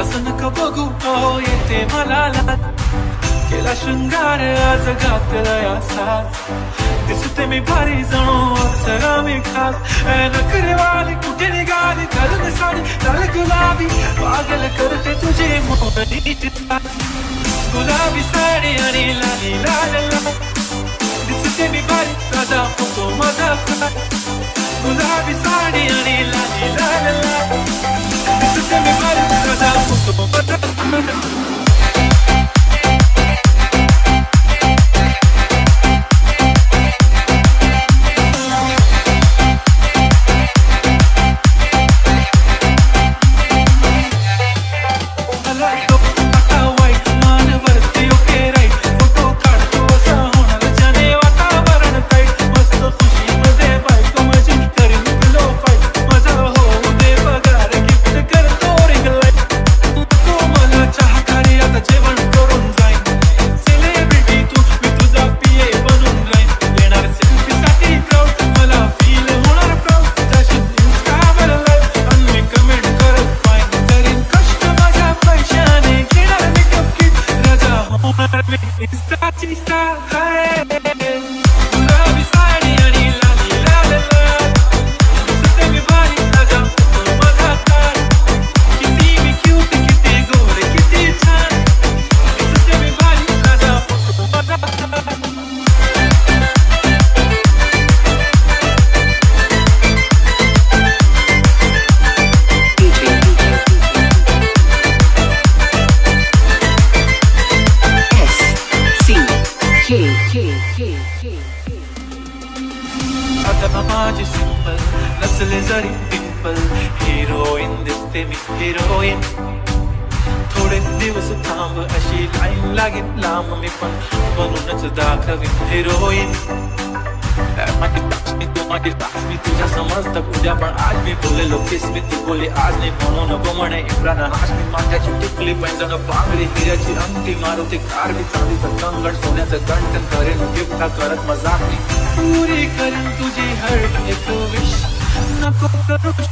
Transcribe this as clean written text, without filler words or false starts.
असं नका बघू हो येते मला लाज केला शृंगार आज घातला या साज दिसते मी भारी जणू अप्सरा मी खास नखरे वाली कुठे निघाली घालून साडी लाल गुलाबी पागल करते तुझे मोहनी गुलाबी साडी आणि लाली लाल लाल दिसते मी भारी ताजा फोटो माझा गुलाबी साडी आणि लाली लाल लाल दिसते मी भारी ताजा फोटो माझा माझी सिंपल नसले जरी पिंपल हिरोईन दिसते मी हिरोईन थोडे दिवस थांब अशी लाईन लागेल लांब मी पण म्हणूनच दाखवीन हिरोईन मी तुझ्या समजत उद्या पण आज मी बोललेलो किस मी तू बोलली आज नाही म्हणून नको म्हणे इम्रान आज मी माझ्याची टिकली पैंजण बांगडी हिऱ्याची अंगठी मारुती कार मी चांदीचं कंगण सोन्याचं गंठन करेन गिफ्ट करत मजाक मी पुरी करेन तुझी हर एक विश नको करू